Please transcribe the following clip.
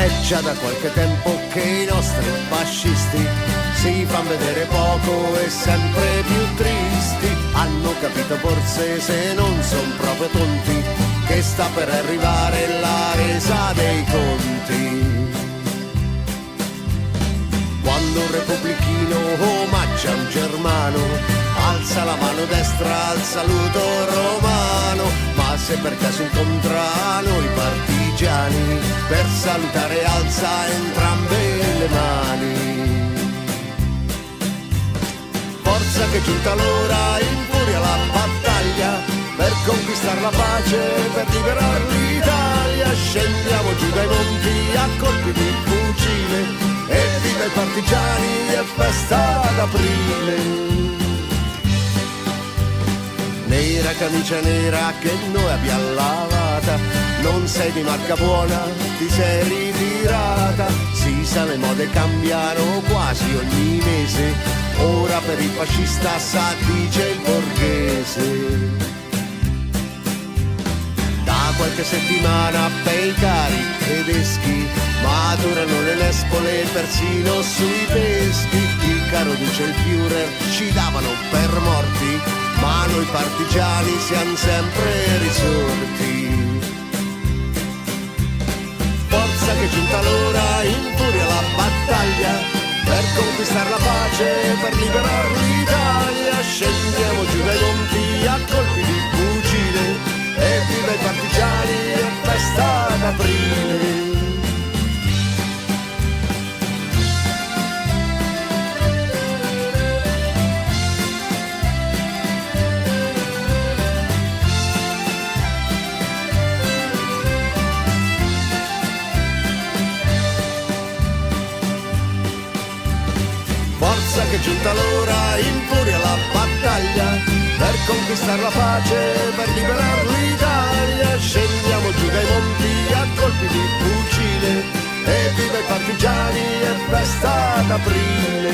È già da qualche tempo che i nostri fascisti si fanno vedere poco e sempre più tristi. Hanno capito forse, se non son proprio tonti, che sta per arrivare la resa dei conti. Quando un repubblichino omaggia un germano, alza la mano destra al saluto romano, ma se per caso incontrano i partigiani, per salutare alza entrambe le mani. Forza che è giunta l'ora, infuria la battaglia, per conquistare la pace, per liberare l'Italia. Scendiamo giù dai monti a colpi di fucile, e viva i partigiani, è festa d'aprile. Nera camicia nera che noi abbiamo lavata, non sei di marca buona, ti sei ritirata. Si sa, le mode cambiano quasi ogni mese, ora per il fascista sa dice il borghese. Da qualche settimana bei cari tedeschi maturano le nespole persino sui peschi. Il caro dice il Führer ci davano per morti, ma noi partigiani siamo sempre risorti. Forza che è giunta l'ora, infuria la battaglia, per conquistare la pace, per liberare l'Italia. Scendiamo giù dai monti a colpi di fucile, e viva i partigiani, è festa d'aprile. Forza che è giunta l'ora, infuria la battaglia, per conquistare la pace, per liberare l'Italia. Scendiamo giù dai monti a colpi di fucile, e viva i partigiani, è festa d'aprile.